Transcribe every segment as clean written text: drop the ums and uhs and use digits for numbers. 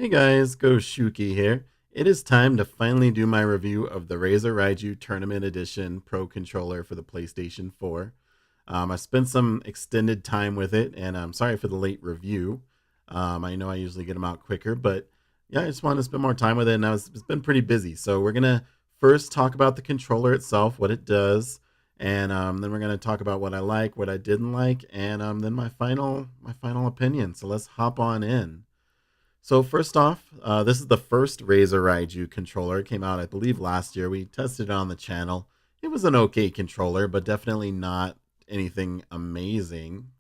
Hey guys, Shuki here. It is time to finally do my review of the Razer Raiju Tournament Edition Pro Controller for the PlayStation 4. I spent some extended time with it, and I'm sorry for the late review. I know I usually get them out quicker, but yeah, I just wanted to spend more time with it, and it's been pretty busy. So we're gonna first talk about the controller itself, what it does, and then we're gonna talk about what I like, what I didn't like, and then my final opinion. So let's hop on in. So first off, this is the first Razer Raiju controller. It came out, I believe, last year. We tested it on the channel. It was an okay controller, but definitely not anything amazing.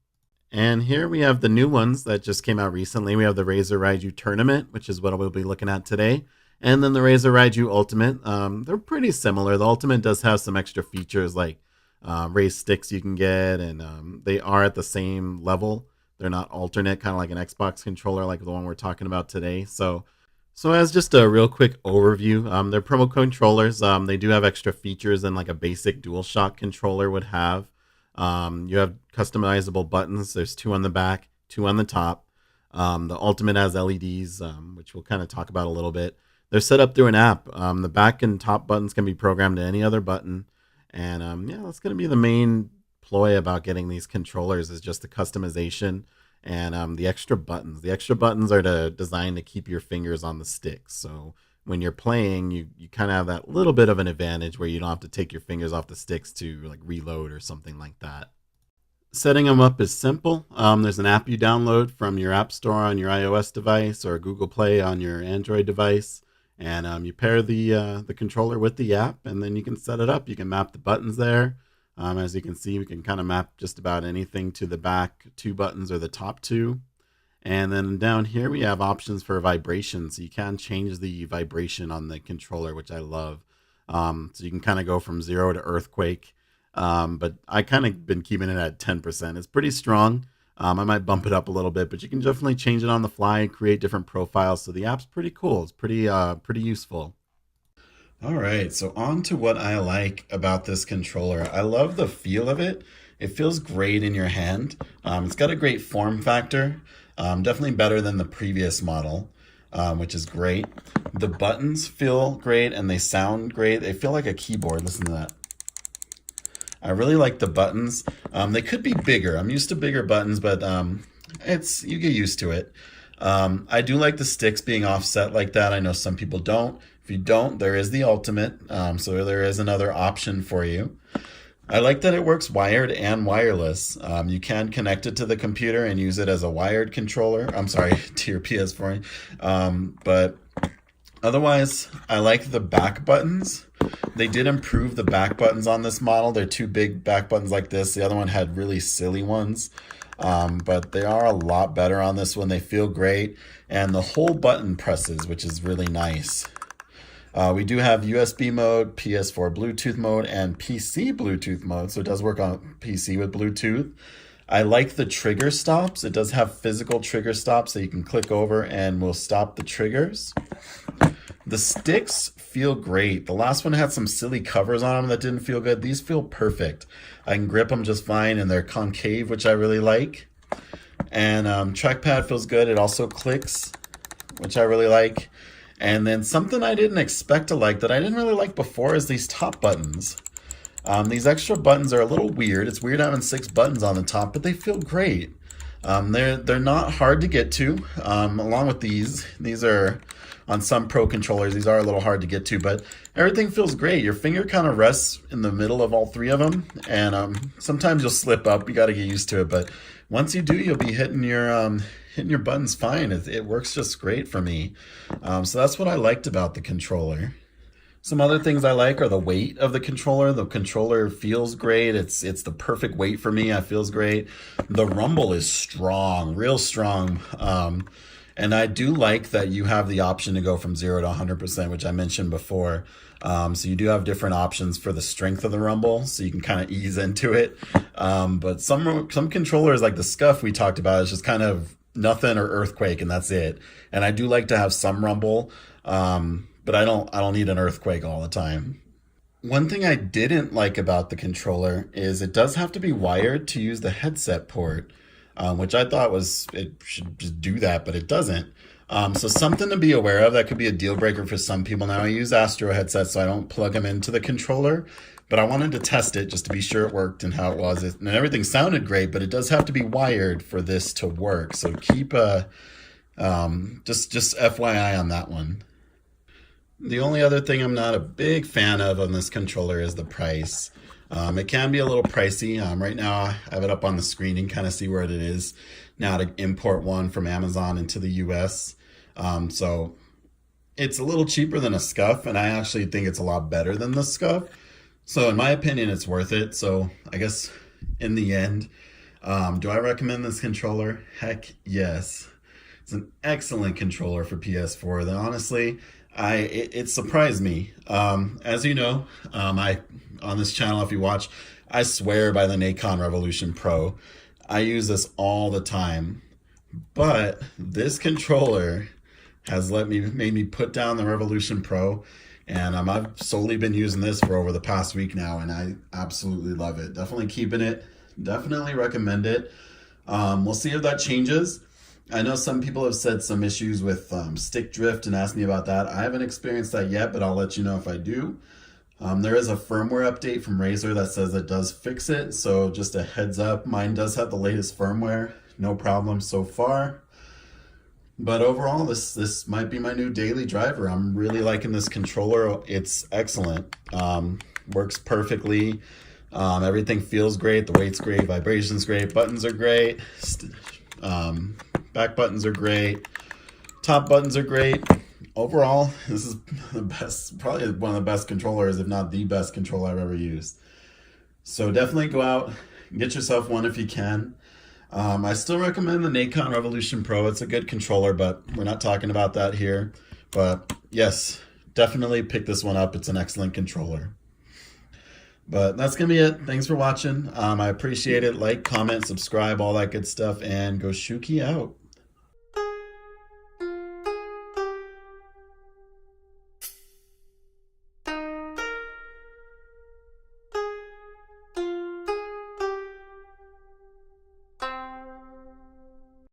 And here we have the new ones that just came out recently. We have the Razer Raiju Tournament, which is what we'll be looking at today. And then the Razer Raiju Ultimate. They're pretty similar. The Ultimate does have some extra features like raised sticks you can get, and they are at the same level. They're not alternate, kind of like an Xbox controller, like the one we're talking about today. So as just a real quick overview, they're promo controllers. They do have extra features than like a basic DualShock controller would have. You have customizable buttons. There's two on the back, two on the top. The Ultimate has LEDs, which we'll kind of talk about a little bit. They're set up through an app. The back and top buttons can be programmed to any other button. And yeah, that's going to be the main ploy about getting these controllers is just the customization and the extra buttons. The extra buttons are designed to keep your fingers on the sticks. So when you're playing, you kind of have that little bit of an advantage where you don't have to take your fingers off the sticks to like reload or something like that. Setting them up is simple. There's an app you download from your app store on your iOS device or Google Play on your Android device, and you pair the controller with the app, and then you can set it up. You can map the buttons there. As you can see, we can kind of map just about anything to the back two buttons or the top two. And then down here we have options for vibration. So you can change the vibration on the controller, which I love. So you can kind of go from 0 to earthquake. But I kind of been keeping it at 10%. It's pretty strong. I might bump it up a little bit, but you can definitely change it on the fly and create different profiles. So the app's pretty cool. It's pretty useful. All right, so on to what I like about this controller. I love the feel of it. It feels great in your hand. It's got a great form factor, definitely better than the previous model, which is great. The buttons feel great and they sound great. They feel like a keyboard. Listen to that. I really like the buttons. They could be bigger. I'm used to bigger buttons, but you get used to it. I do like the sticks being offset like that. I know some people don't. If you don't, there is the Ultimate, so there is another option for you. I like that it works wired and wireless. You can connect it to the computer and use it as a wired controller. I'm sorry, to your PS4. But otherwise, I like the back buttons. They did improve the back buttons on this model. They're two big back buttons like this. The other one had really silly ones. But they are a lot better on this one. They feel great. And the whole button presses, which is really nice. We do have USB mode, PS4 Bluetooth mode, and PC Bluetooth mode. So it does work on PC with Bluetooth. I like the trigger stops. It does have physical trigger stops that you can click over and will stop the triggers. The sticks feel great. The last one had some silly covers on them that didn't feel good. These feel perfect. I can grip them just fine, and they're concave, which I really like. And trackpad feels good. It also clicks, which I really like. And then something I didn't expect to like that I didn't really like before is these top buttons. These extra buttons are a little weird. It's weird having 6 buttons on the top, but they feel great. They're not hard to get to. Along with these are on some pro controllers. These are a little hard to get to, but everything feels great. Your finger kind of rests in the middle of all 3 of them, and sometimes you'll slip up. You got to get used to it, but once you do, you'll be hitting your buttons fine. It works just great for me. So that's what I liked about the controller. Some other things I like are the weight of the controller. The controller feels great. It's the perfect weight for me. It feels great. The rumble is strong, real strong. And I do like that you have the option to go from 0 to 100%, which I mentioned before. So you do have different options for the strength of the rumble, so you can kind of ease into it. But some controllers, like the Scuff we talked about, is just kind of nothing or earthquake, and that's it. And I do like to have some rumble, but I don't need an earthquake all the time. One thing I didn't like about the controller is it does have to be wired to use the headset port, which I thought it should just do that, but it doesn't. So something to be aware of that could be a deal breaker for some people. Now I use Astro headsets, so I don't plug them into the controller, but I wanted to test it just to be sure it worked and how it was. And everything sounded great, but it does have to be wired for this to work. So keep just FYI on that one. The only other thing I'm not a big fan of on this controller is the price. It can be a little pricey. Right now I have it up on the screen. You can kind of see where it is now to import one from Amazon into the US. So it's a little cheaper than a Scuff, and I actually think it's a lot better than the Scuff. So in my opinion, it's worth it. So I guess in the end, do I recommend this controller? Heck yes. It's an excellent controller for PS4. Then honestly, it surprised me. As you know, I on this channel, if you watch, I swear by the Nacon Revolution Pro. I use this all the time, but this controller has made me put down the Revolution Pro, and I've solely been using this for over the past week now, and I absolutely love it. Definitely keeping it. Definitely recommend it. We'll see if that changes. I know some people have said some issues with stick drift and asked me about that. I haven't experienced that yet, but I'll let you know if I do. There is a firmware update from Razer that says it does fix it, so just a heads up. Mine does have the latest firmware. No problem so far. But overall, this might be my new daily driver. I'm really liking this controller. It's excellent. Works perfectly. Everything feels great. The weight's great. Vibration's great. Buttons are great. Back buttons are great. Top buttons are great. Overall, this is the best, probably one of the best controllers, if not the best controller I've ever used. So definitely go out and get yourself one if you can. I still recommend the Nacon Revolution Pro. It's a good controller, but we're not talking about that here. But yes, definitely pick this one up. It's an excellent controller. But that's going to be it. Thanks for watching. I appreciate it. Like, comment, subscribe, all that good stuff, and go Shuki out.